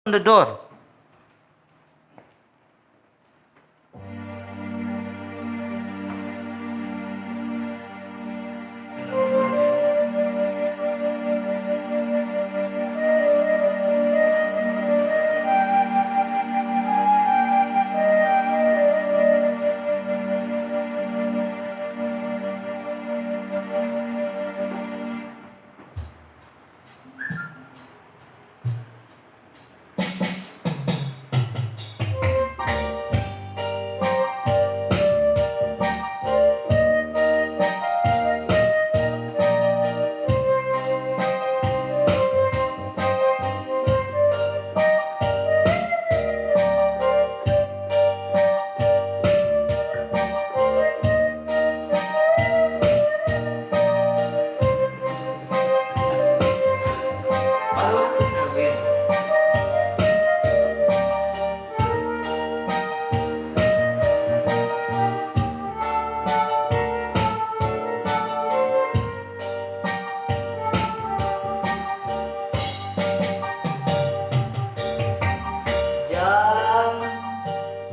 The door.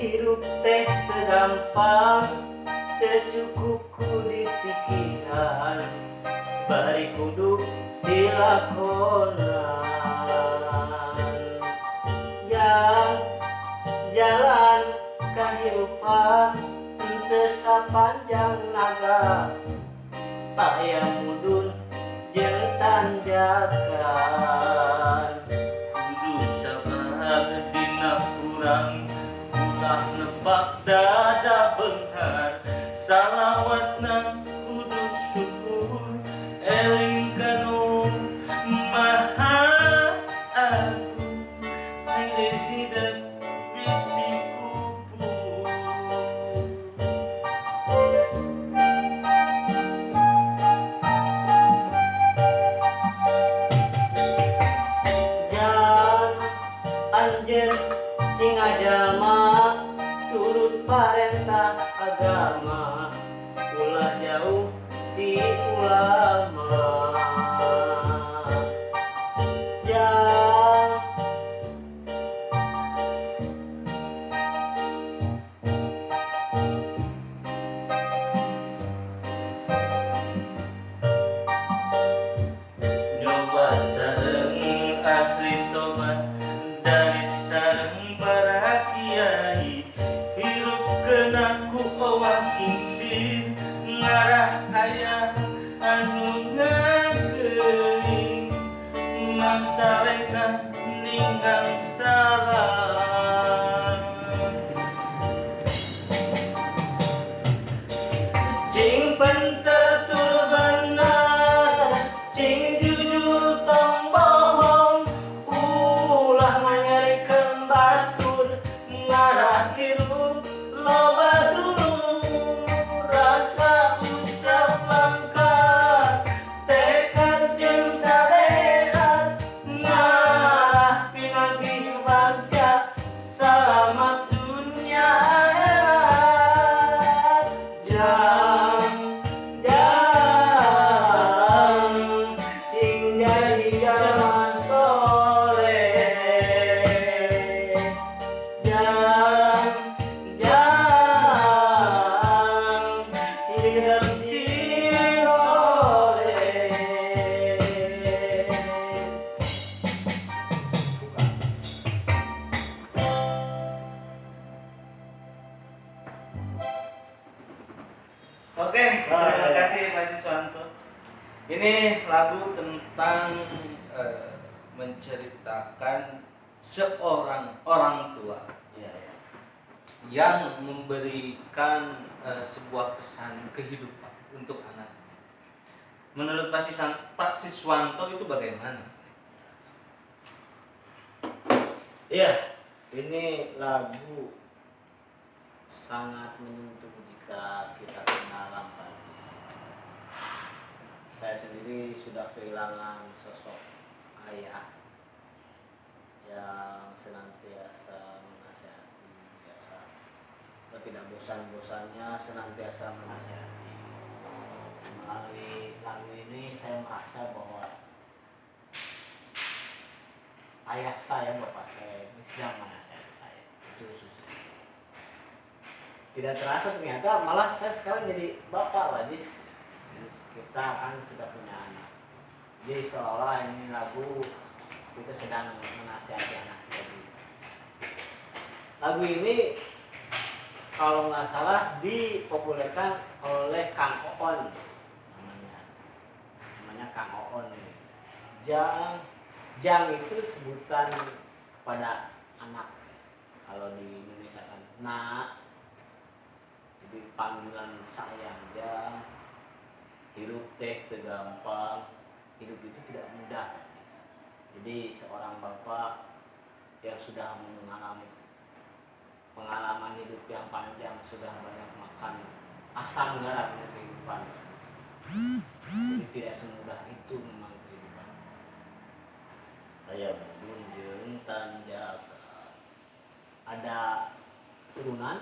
Hirup teh tergampang, tercukupku di pikiran, bari kudu dilakonan. Yang jalan kehidupan teu sapanjang naga, aya mudun jeung tanjakan. Kudu sabar dina kurang, ulah nebak dada beunghar, salawasna kudu syukur, eling kanu maha agung, diri hidup bisi kubur. Jangan anjeun cing ajalma, turut parentah agama, ulah jauh ti ulama. Nyoba sareng ahli tobat, dalit sareng para kiai, hirupkeun aku owah kingsir, ngarah aya anu ngageuing, maksalena ninggal salah. Cing penteur tur bener, cing jujur tong bohong, ulah nganyarikeun batur, ngarah hirup loba dulu, rasa ucap langka, tekad jeung tabeat, ngarah pinagih bagja, salamat dunya akhirat. Jang sing jadi jalan soleh, jang hidup sing soleh. Oke, terima kasih Pak Siswanto. Ini lagu tentang menceritakan seorang orang tua yang memberikan sebuah pesan kehidupan untuk anak. Menurut Pak Siswanto itu bagaimana? Iya, ini lagu sangat menyentuh jika kita kenal Lampardis. Saya sendiri sudah kehilangan sosok ayah yang senantiasa menasihati, tidak bosan-bosannya senantiasa menasihati. Melalui lagu ini saya merasa bahwa ayah saya, bapak saya yang sedang menasihati saya. Itu susah. Tidak terasa ternyata malah saya sekarang jadi bapak Wajis. Kita kan sudah punya anak. Jadi seolah ini lagu kita sedang menasihati anak kita. Lagu ini kalau nggak salah dipopulerkan oleh Kang Oon namanya Kang Oon. Jang itu sebutan kepada anak. Kalau di Indonesia kan nak, jadi panggilan sayang. Jang, hidup teh gampang, hidup itu tidak mudah. Jadi seorang bapak yang sudah mengalami pengalaman hidup yang panjang, sudah banyak makan asam garamnya kehidupan. Jadi tidak semudah itu memang kehidupan. Saya menjunjung tanjakan. Ada turunan,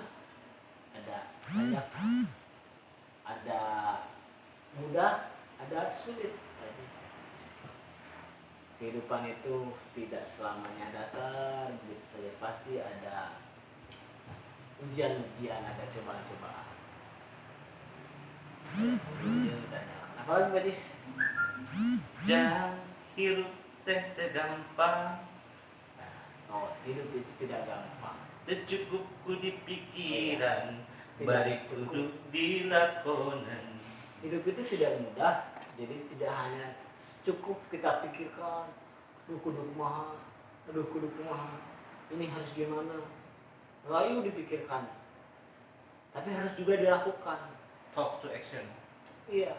ada tanjakan, ada mudah, ada sulit. Kehidupan itu tidak selamanya datar, begitu saja, pasti ada ujian-ujian, ada cobaan-cobaan. Apa lagi Badis? Jang hirup teh gampang, Oh, hidup itu tidak gampang. cukup ku di pikiran, bari kudu dilakonan. Hidup itu tidak mudah, jadi tidak hanya cukup kita pikirkan, aduh kudu kumaha, ini harus gimana, lalu dipikirkan, tapi harus juga dilakukan. Talk to action. Iya.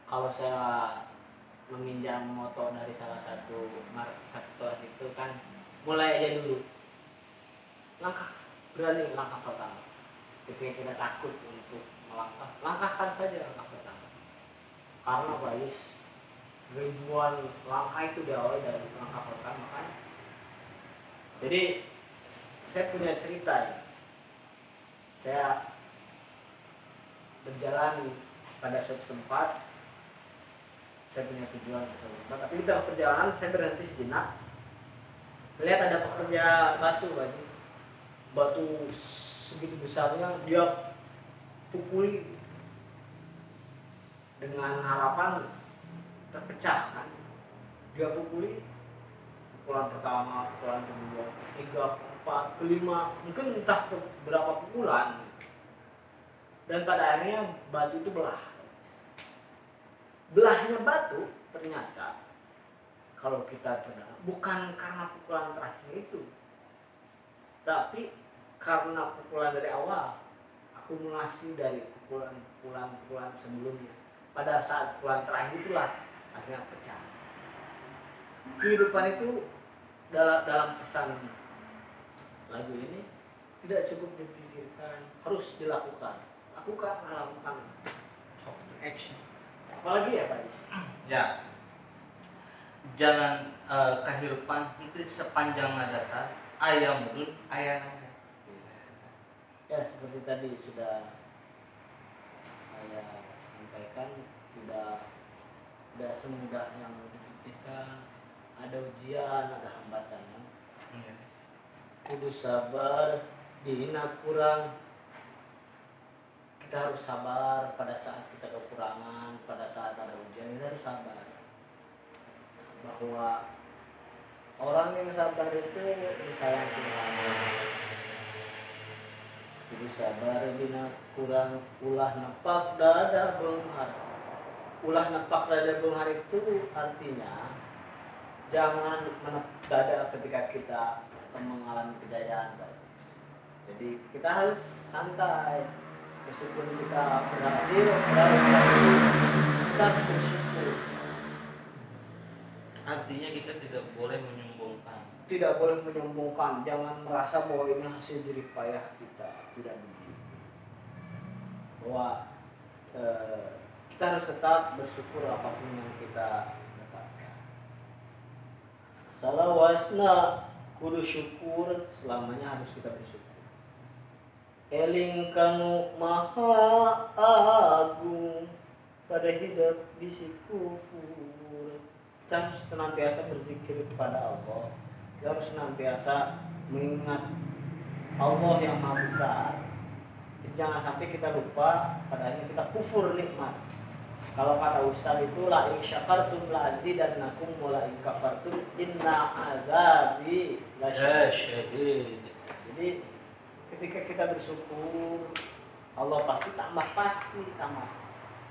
Kalau saya meminjam moto dari salah satu marketplace itu kan, mulai aja dulu. Berani langkah pertama. Ketika kita takut untuk melangkah, langkahkan saja langkah pertama. Karena guys, ribuan langkah itu diawali dari langkah pertama kan. Jadi saya punya cerita ya. Saya berjalan pada suatu tempat, saya punya tujuan ke suatu tempat, tapi di tengah perjalanan saya berhenti sejenak, melihat ada pekerja batu segitu besarnya, dia pukuli dengan harapan terpecah kan. Dia pukuli, pukulan pertama, pukulan kedua, ketiga, keempat, kelima, mungkin entah berapa pukulan. Dan pada akhirnya batu itu belah. Belahnya batu ternyata kalau kita benar, bukan karena pukulan terakhir itu, tapi karena pukulan dari awal, akumulasi dari pukulan sebelumnya. Pada saat pukulan terakhir itulah akhirnya pecah. Kehidupan itu dalam pesan lagu ini tidak cukup dipikirkan, harus dilakukan. Lakukan. Talk to action. Apalagi ya Pak Is? Ya, jalan kehidupan itu sepanjang datar, ayam mudun, ayam nanya. Ya seperti tadi sudah saya sampaikan, tidak semudah yang dipikirkan. Ada ujian, ada hambatan. Kudu sabar, dihina kurang. Kita harus sabar pada saat kita kekurangan, pada saat ada ujian kita harus sabar. Bahwa orang yang sabar itu disayang Tuhan. Jadi sabar dina kurang, ulah nepak dada beunghar. Ulah nepak dada beunghar itu artinya jangan menepuk dada ketika kita mengalami kejayaan. Jadi kita harus santai. Meskipun kita berhasil, kita harus bersyukur. Artinya kita tidak boleh menyombongkan. Tidak boleh menyombongkan, jangan merasa bahwa ini hasil jerih payah kita, tidak begitu. Bahwa kita harus tetap bersyukur apapun yang kita dapatkan. Salawasna kudu syukur, selamanya harus kita bersyukur. Eling kanu maha agung, pada hidup bisi kufur. Kita harus senantiasa berzikir kepada Allah. Dia harus senantiasa mengingat Allah yang Maha Besar. Jangan sampai kita lupa, padahal kita kufur nikmat. Kalau kata Ustaz itu la in syakartum la azidannakum wa la in kafartum inna azabi lasyadid. Jadi ketika kita bersyukur, Allah pasti tambah.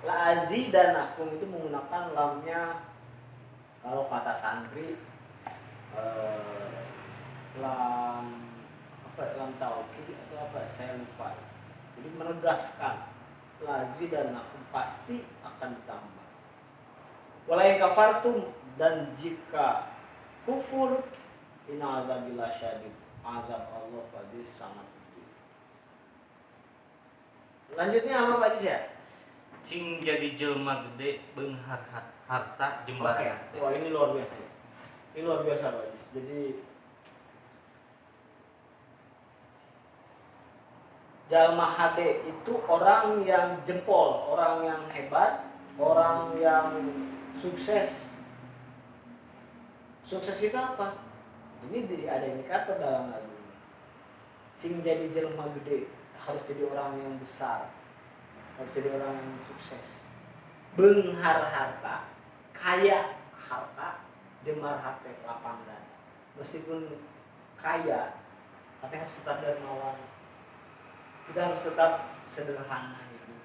La azidannakum itu menggunakan lamnya, kalau kata santri lam taukid atau apa saya lupa. Jadi menegaskan lazi dan aku pasti akan ditambah. Walain kafartum, dan jika kufur inna azabil lasyadid, azab Allah pasti sangat pedih. Lanjutnya apa Pak Jis ya? Cing jadi jelma gede beunghar harta jembar. Oke. Wah ini luar biasa. Ini luar biasa Pak Jis. Jadi jalma HD itu orang yang jempol, orang yang hebat, orang yang sukses. Sukses itu apa? Ini ada indikator dalam lagu. Sing jadi jelma gede harus jadi orang yang besar, harus jadi orang yang sukses. Beunghar harta, kaya harta, jembar hati lapang dada. Meskipun kaya, tapi harus tetap dermawan. Kita harus tetap sederhana itu.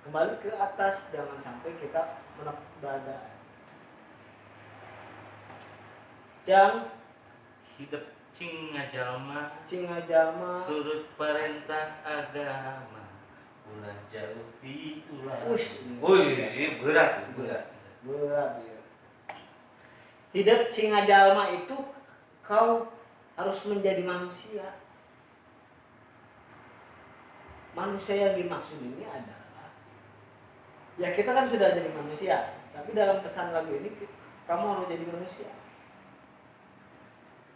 Kembali ke atas, jangan sampai kita menepuk dada. Jang Hidup cing ngajalma turut perintah agama, ulah jauh di ulah. Wih, berat ya. Hidup cing ngajalma itu kau harus menjadi manusia. Manusia yang dimaksud ini adalah, ya kita kan sudah jadi manusia, tapi dalam pesan lagu ini kamu harus jadi manusia.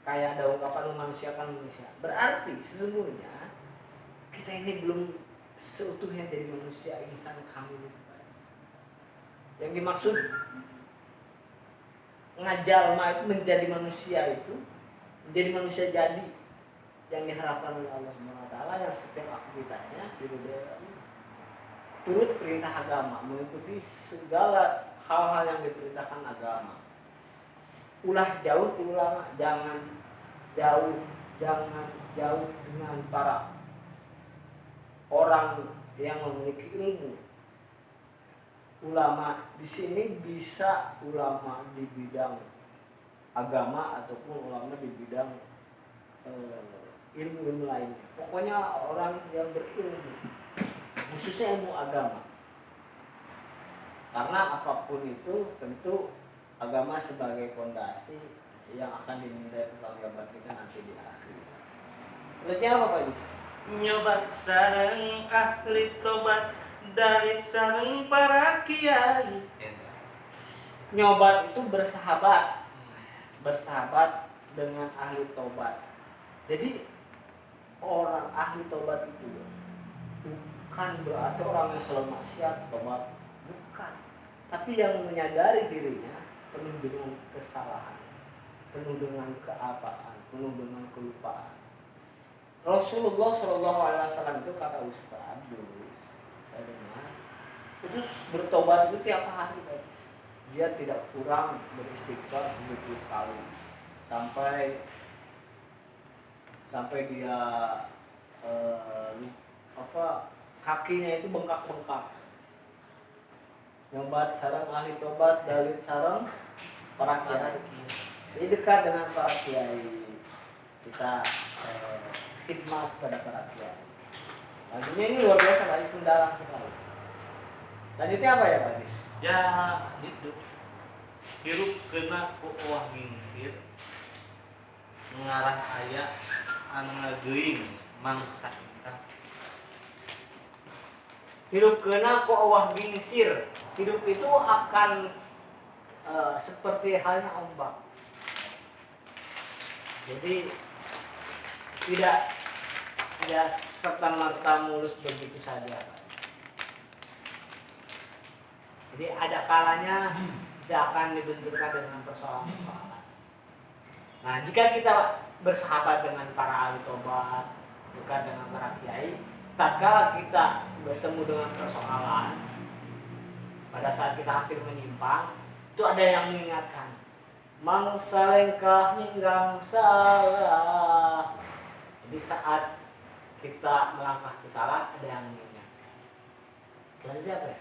Kayak ada ungkapan memanusiakan manusia. Berarti sesungguhnya kita ini belum seutuhnya jadi manusia, insan kamil itu. Yang dimaksud ngajalma itu menjadi manusia itu, menjadi manusia jadi, yang diharapkan oleh Allah SWT, yang setiap aktivitasnya turut perintah agama, mengikuti segala hal-hal yang diperintahkan agama. Ulah jauh ke ulama, jangan jauh dengan para orang yang memiliki ilmu. Ulama di sini bisa ulama di bidang agama ataupun ulama di bidang ilmu lainnya. Pokoknya orang yang berilmu, khususnya ilmu agama. Karena apapun itu tentu agama sebagai fondasi yang akan diminta pertanggungjawaban kita nanti di akhir. Selanjutnya apa Pak Jis? Nyobat sareng ahli tobat dari sareng para kiai. Nyobat itu bersahabat dengan ahli tobat. Jadi orang ahli tobat itu bukan berarti orang yang selalu maksiat tobat, bukan. Tapi yang menyadari dirinya penuh dengan kesalahan, penuh dengan keapaan, penuh dengan kelupaan. Rasulullah SAW itu kata Ustaz dulu, saya dengar, itu bertobat itu tiap hari, dia tidak kurang beristighfar 70 kali sampai dia kakinya itu bengkak-bengkak. Nyobat sareng ahli tobat dalit sareng para kiai. Jadi dekat dengan para kiai, kita khidmat pada para kiai. Lagunya ini luar biasa, lagi mendalam sekali. Lanjutnya apa ya Pak Dis? Ya itu hirup kena ku uah gingsir mengarah aya anu ngageuing mangsa kita. Hidup kena ku uah gingsir. Hidup itu akan seperti halnya ombak. Jadi tidak serta-merta mulus begitu saja. Jadi ada kalanya tidak akan dibenturkan dengan persoalan-persoalan. Nah, jika kita bersahabat dengan para ahli tobat, dekat dengan para kiai, tatkala kita bertemu dengan persoalan, pada saat kita hampir menyimpang, itu ada yang mengingatkan, mangsa lengkah ninggang salah. Jadi saat kita melangkah ke salah, ada yang mengingatkan. Selanjutnya apa ya?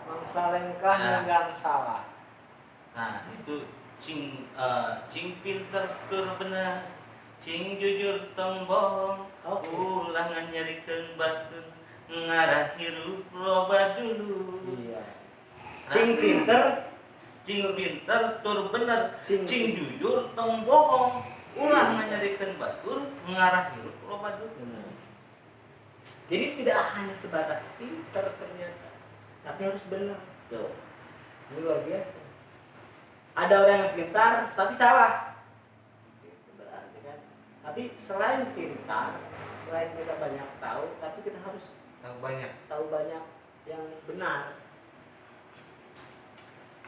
Mangsa lengkah ninggang salah. Nah itu cing pinter tur bener, cing jujur tong bohong, Oke. ulangan nyarikeun batur, ngarah hirup loba dulu. Iya. Cing pinter, Cing pinter tur bener, Cing- cing jujur tong bohong, ulangan nyarikeun batur, ngarah hirup loba dulu. benar. Jadi tidak hanya sebatas pinter ternyata, tapi harus benar. Tuh. Ini luar biasa. Ada orang yang pintar tapi salah. Itu berarti kan. Tapi selain pintar, selain kita banyak tahu, tapi kita harus tahu banyak yang benar.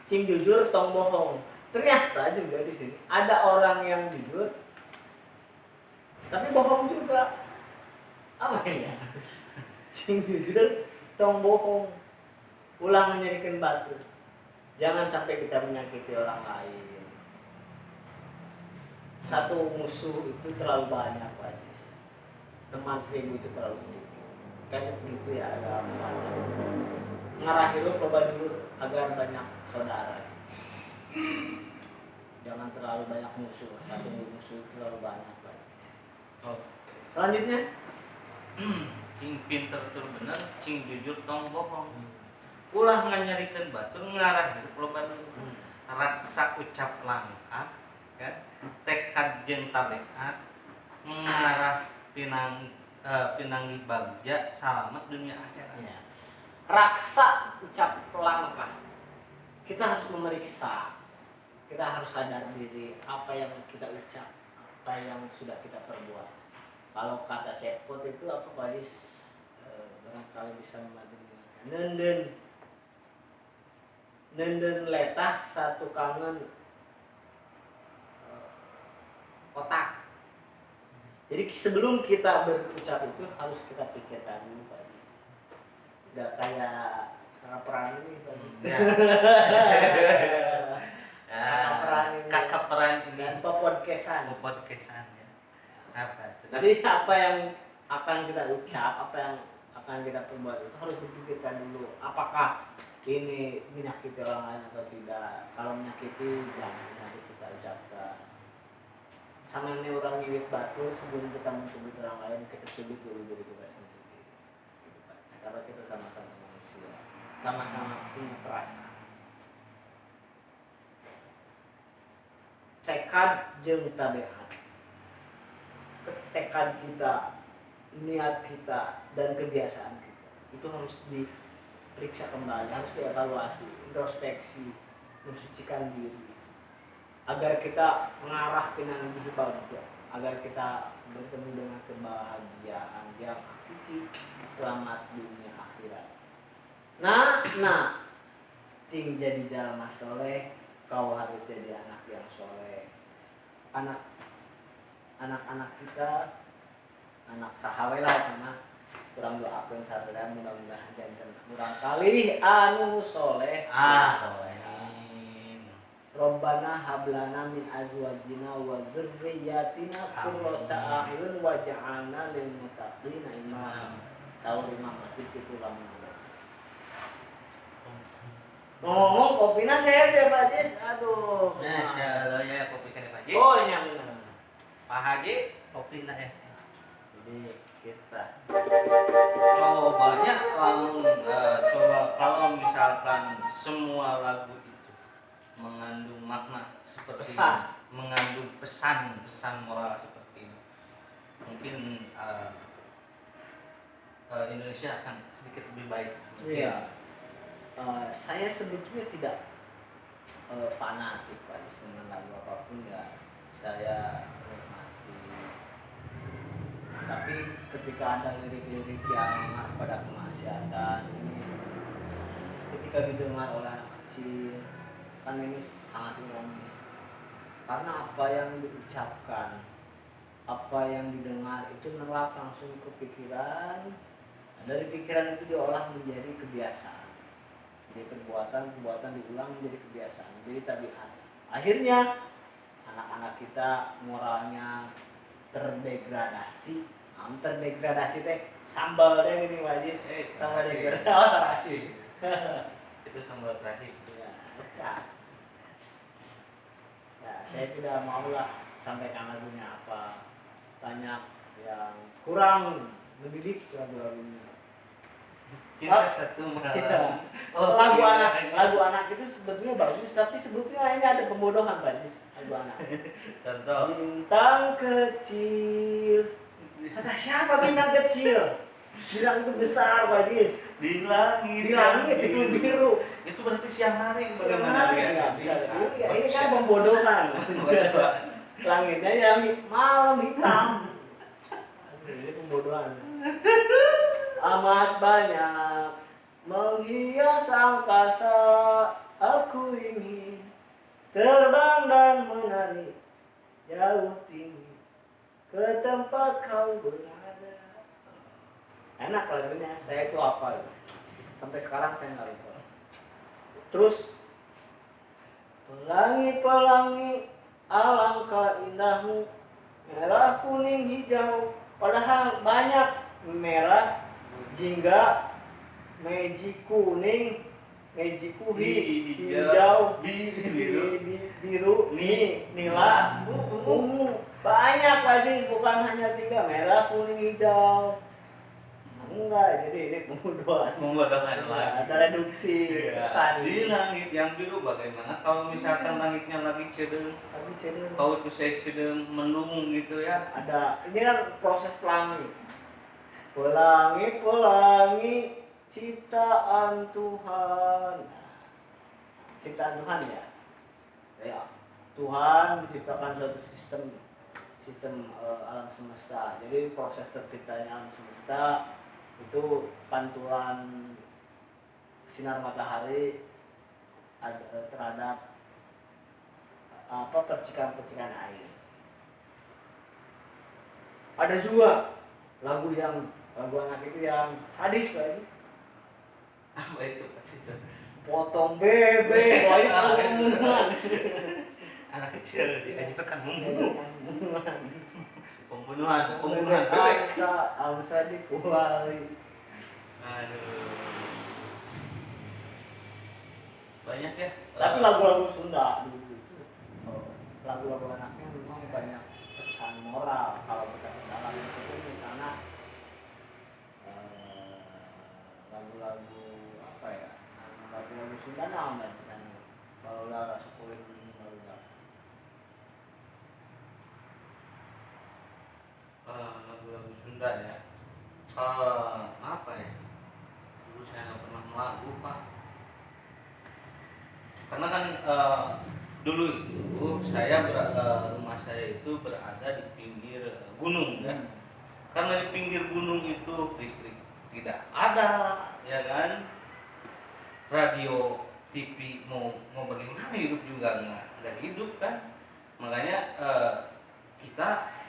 Cing jujur tong bohong. Ternyata juga di sini ada orang yang jujur tapi bohong juga. Apa ya? Cing jujur tong bohong. Ulang menyerikan batu. Jangan sampai kita menyakiti orang lain. Satu musuh itu terlalu banyak, Pak. Teman 1000 itu terlalu sedikit. Kan gitu ya, ada ngarah hidup loba dulu agar banyak saudara. Jangan terlalu banyak musuh. Satu musuh itu terlalu banyak, Pak. Selanjutnya, Cing pinter tur bener, cing jujur tong bohong. Ulah nganyarikeun batur, ngarah hirup loba dulu. Raksa ucap langkah, kan? Tekad jeung tabeat, mengarah pinanggi bagja, selamat dunia akhirat. ya. Raksa ucap langkah. Kita harus memeriksa. Kita harus sadar diri apa yang kita ucap, apa yang sudah kita perbuat. Kalau kata cepot itu apa, Pak Dis? Barangkali bisa membantu mendengarkan. Nenden letah satu kangen otak. Jadi sebelum kita berucap itu harus kita pikirkan dulu, Pak. Udah kayak kakak perang ini, Pak. Kakak peran ini Dan podcastan. ya. Apa itu? Jadi apa yang akan kita ucap, apa yang akan kita perbuat itu harus dipikirkan dulu. Apakah ini menyakiti orang lain atau tidak? Kalau menyakiti, jangan nanti kita ucapkan. Sama ini orang ngiwit batu, sebelum kita mencubit orang lain, kita cubit dulu diri kita sendiri. Karena kita sama-sama manusia, sama-sama punya perasaan. Tekad jeung tabeat. Tekad kita, niat kita, dan kebiasaan kita itu harus diperiksa kembali, harus dievaluasi, introspeksi, mensucikan diri agar kita mengarah ke nanti bagja, agar kita bertemu dengan kebahagiaan yang hakiki, selamat dunia akhirat. Nah, cing jadi jalma soleh, kau harus jadi anak yang soleh. Anak-anak kita, anak sahawe lah sama kurang doakeun sareng mudah-mudahan janten urang kali anu soleh. Soleh. Robbana hablana min azwajina wa dzurriyyatina qurrata a'yun waj'alna lil muttaqina imama. Saur Imam Masjid itu lamun. Ngomong kopina sehat ya Pak Jis. Aduh. Masyaallah ya kopi kan Pak Haji. Oh, iya benar. Pak Haji kopina ya. Jadi kita Cobanya coba kalau misalkan semua lagu itu mengandung makna seperti Pesan. ini, mengandung pesan moral seperti ini, mungkin Indonesia akan sedikit lebih baik. Iya. Saya sebetulnya tidak fanatik Pak Jis dengan lagu apapun ya. Saya menikmati. Tapi ketika ada lirik-lirik yang mengarah pada kemaksiatan ini, ketika didengar oleh anak kecil kan ini sangat ironis karena apa yang diucapkan, apa yang didengar itu nerap langsung ke pikiran. Dari pikiran itu diolah menjadi kebiasaan, jadi perbuatan diulang menjadi kebiasaan, jadi tabiat. Akhirnya anak-anak kita moralnya terdegradasi. Terdegradasi teh sambalnya gini wajib sambal degradasi. Itu sambal terasi. Ya, saya tidak mau lah sampaikan lagunya apa, banyak yang kurang mendidik lagu-lagunya. Cinta satu malam. Iya. Oh, lagu anak itu sebetulnya bagus, tapi sebetulnya ini ada pembodohan bagus lagu anak. Contoh. Bintang kecil. Kata siapa bintang kecil? Bilang itu besar bagus. Di langit. Di langit itu biru. Itu berarti siang hari Bagaimana bagaimana ya? dia? Ini kan pembodohan. Langitnya ya malam hitam. Ini pembodohan. Amat banyak menghias angkasa, aku ingin terbang dan menari jauh tinggi ke tempat kau berada. Enak lagunya, saya itu hafal. Sampai sekarang saya nggak lupa. Terus pelangi-pelangi alangkah indahmu, merah kuning hijau, padahal banyak merah, jingga, meji kuning, meji hijau, biru, nila, ungu, banyak lagi, bukan hanya 3, merah kuning hijau. Enggak, jadi ini Pembodohan lagi. ada reduksi kesan. Di langit yang biru bagaimana kalau misalkan langitnya lagi cedeng, kau itu saya cedeng mendung gitu ya. Ada, ini kan proses pelangi. Pelangi ciptaan Tuhan. Ciptaan Tuhan ya. Ya, Tuhan menciptakan suatu sistem alam semesta. Jadi proses terciptanya alam semesta itu pantulan sinar matahari terhadap percikan-percikan air. Ada juga lagu anak itu yang sadis lagi. Apa itu maksudnya? Potong bebek, wah ini pembunuhan. Anak kecil diajarkan membunuh. Pembunuhan bebek. Angsa dikuali. Aduh. Banyak ya. Tapi lagu-lagu Sunda dulu itu, lagu-lagu anaknya memang banyak pesan moral. Kalau kita dalam itu misalnya lagu-lagu apa ya? Lagu-lagu Sunda nama misalnya. Kalau lara sepuluh lagu-lagu Sunda ya. Apa ya? Dulu saya nggak pernah melagu pak. Karena kan dulu itu rumah saya itu berada di pinggir gunung kan. Karena di pinggir gunung itu listrik tidak ada, ya kan. Radio, TV mau bagaimana hidup juga nggak hidup kan. Makanya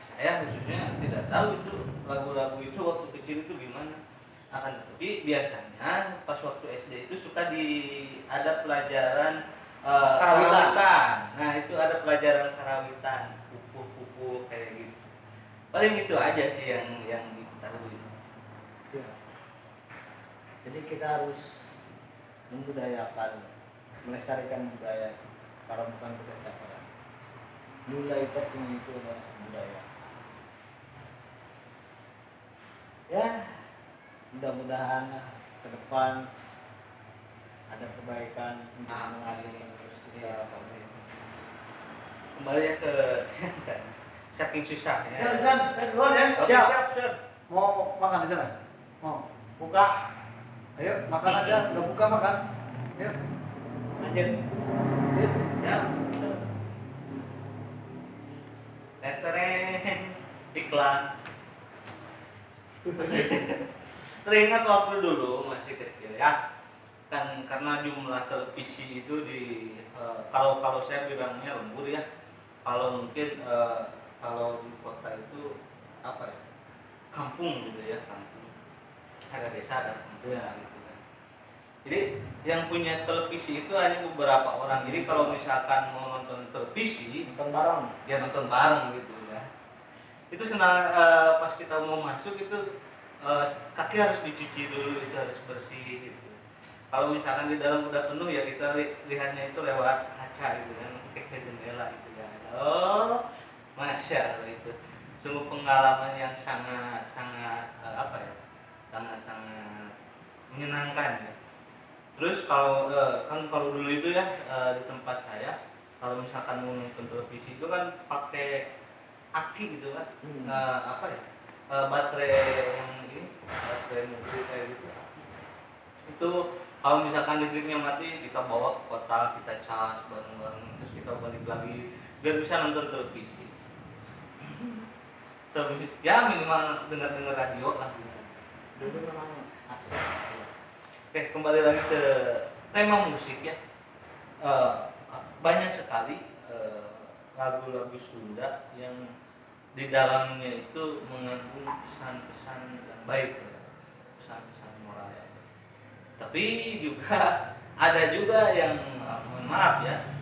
saya khususnya tidak tahu itu lagu-lagu itu waktu kecil itu gimana. Akan tetapi biasanya pas waktu SD itu suka ada pelajaran karawitan. Nah itu ada pelajaran karawitan, pupuh kayak gitu. Paling itu aja sih yang diketahui. Ya. Jadi kita harus melestarikan budaya, karena bukan kita siapa. Nilai tertinggi itu adalah budaya. Ya, mudah-mudahan ke depan ada perbaikan untuk mengalir terus kita kembali ya ke saking susahnya. Jan, saya duluan ya. Siap. Mau makan di sana? Mau buka? Ayo makan aja. Udah buka makan. Ayo. lanjut. Yes. Ya. Tereng iklan. Teringat waktu dulu masih kecil ya. kan karena jumlah televisi itu kalau kalau saya bilangnya lembur ya, kalau mungkin kalau di kota itu apa ya, kampung gitu ya, kampung, ada desa ada kampung Iya. gitu kan. Jadi yang punya televisi itu hanya beberapa orang. Jadi kalau misalkan mau nonton televisi, Nonton bareng. ya nonton bareng gitu ya. Itu senang pas kita mau masuk itu kaki harus dicuci dulu, itu harus bersih gitu. Kalau misalkan di dalam udah penuh ya kita lihatnya itu lewat kaca gitu kan, kaca jendela gitu ya. Oh, masya Allah, itu sungguh pengalaman yang sangat sangat apa ya, sangat sangat menyenangkan ya. Terus kalau kan kalau dulu itu ya di tempat saya kalau misalkan mau nonton televisi itu kan pakai aki gitu kan. Apa ya, baterai yang ini, baterai mobil kayak gitu. Itu kalau misalkan listriknya mati kita bawa ke kota, kita cas bareng-bareng, terus kita balik lagi biar bisa nonton televisi. Terus ya minimal dengar-dengar radio lah gitu. Dulu memang asik. Oke, kembali lagi ke tema musik ya. Eh, Banyak sekali lagu-lagu Sunda yang di dalamnya itu mengandung pesan-pesan yang baik, ya. Pesan-pesan moral ya. Tapi juga ada juga yang mohon maaf ya,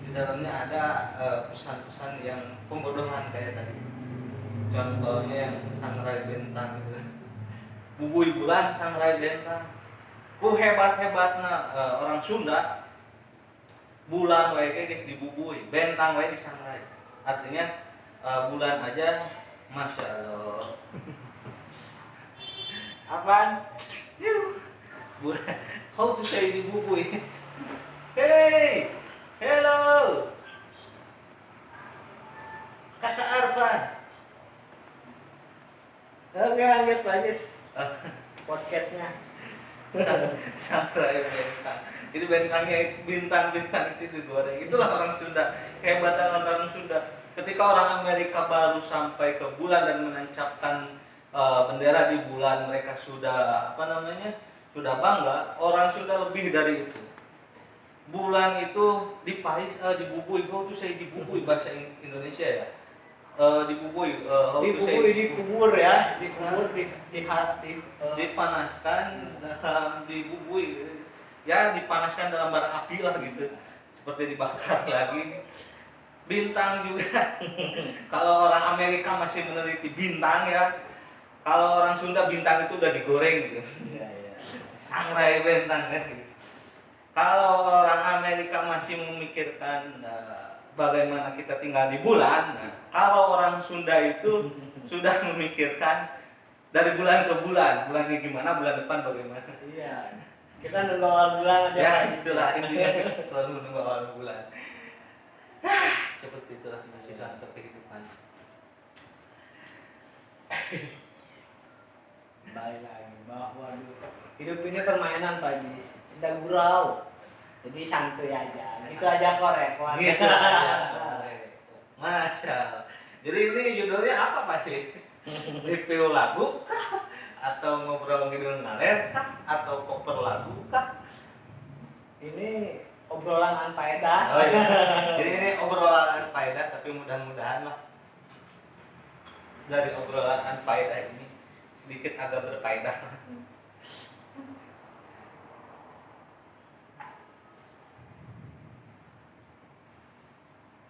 di dalamnya ada pesan-pesan yang pembodohan kayak tadi. Contohnya yang Sangrai Bentang gitu. Bubui bulan Sangrai Bentang. Hebat-hebatna orang Sunda, bulan wae guys dibubui, bentang wae disangrai. Artinya bulan aja masya Allah. Apaan? Yuh, bulan kau tuh saya dibubui. Hey, hello, kakak Arfan. Oke, lanjut lanjut podcastnya. Sangrai bentang. Jadi bentangnya bintang-bintang itu digoreng. Itulah orang Sunda, kehebatan orang Sunda. Ketika orang Amerika baru sampai ke bulan dan menancapkan bendera di bulan, mereka sudah apa namanya? Sudah bangga. Orang Sunda lebih dari itu. Bulan itu dibubui, kau tuh saya dibubui bahasa Indonesia ya. Dibubui, Dikubur, dikubur ya, dikubur di hati. dipanaskan dalam dibubui ya, dipanaskan dalam bara api lah gitu, seperti dibakar lagi. Bintang juga. Kalau orang Amerika masih meneliti bintang ya, kalau orang Sunda bintang itu udah digoreng gitu. Iya, iya. Sangrai bentang kan gitu. Kalau orang Amerika masih memikirkan bagaimana kita tinggal di bulan, nah, kalau orang Sunda itu sudah memikirkan dari bulan ke bulan, bulannya gimana, bulan depan bagaimana. Iya. Kita nunggu awal bulan aja. Ya itulah intinya, kita selalu menunggu awal bulan. Seperti itulah masih satu kehidupan. Balik lagi bahwa hidup ini permainan Pak Jis, sedang gurau. Jadi santuy aja. Gitu aja kok repot. Gitu aja. Masya Allah. Jadi ini judulnya apa Pak sih? Review lagu kah? Atau ngobrol ngidul ngaler kah? Atau cover lagu kah? Ini obrolan anfaedah. Oh iya. Jadi ini obrolan anfaedah, tapi mudah-mudahan lah dari obrolan anfaedah ini sedikit agak berfaedah.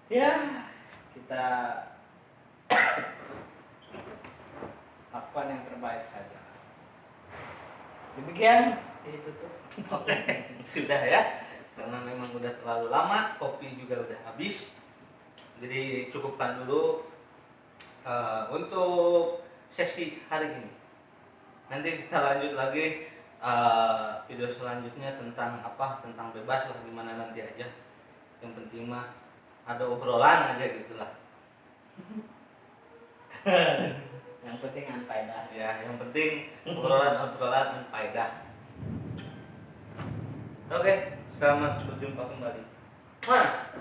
Ya, kita lakukan yang terbaik saja. Demikian ditutup. Oke, sudah ya. Karena memang udah terlalu lama, kopi juga udah habis. Jadi cukupkan dulu untuk sesi hari ini. Nanti kita lanjut lagi video selanjutnya tentang apa? Tentang bebas lah, gimana nanti aja. Yang penting mah ada obrolan aja gitulah. Yang penting anfaedah. Ya, yang penting obrolan anfaedah. Oke, selamat berjumpa kembali. Wah.